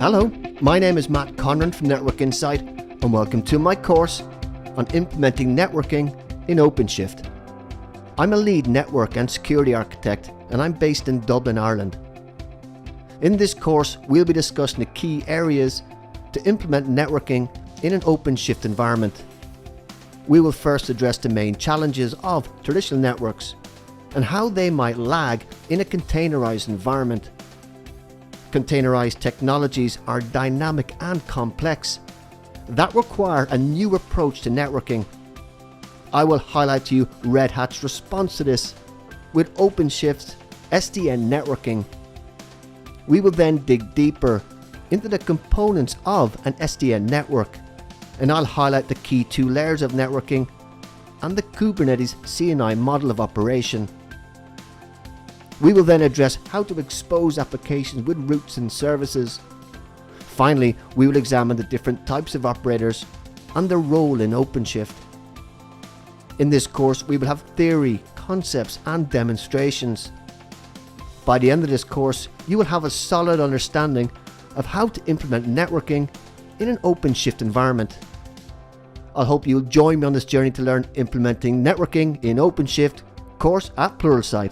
Hello, my name is Matt Conran from Network Insight, and welcome to my course on implementing networking in OpenShift. I'm a lead network and security architect, and I'm based in Dublin, Ireland. In this course, we'll be discussing the key areas to implement networking in an OpenShift environment. We will first address the main challenges of traditional networks and how they might lag in a containerized environment. Containerized technologies are dynamic and complex that require a new approach to networking. I will highlight to you Red Hat's response to this with OpenShift's SDN networking. We will then dig deeper into the components of an SDN network, and I'll highlight the key two layers of networking and the Kubernetes CNI model of operation. We will then address how to expose applications with routes and services. Finally, we will examine the different types of operators and their role in OpenShift. In this course, we will have theory, concepts and demonstrations. By the end of this course, you will have a solid understanding of how to implement networking in an OpenShift environment. I hope you'll join me on this journey to learn implementing networking in OpenShift course at Pluralsight.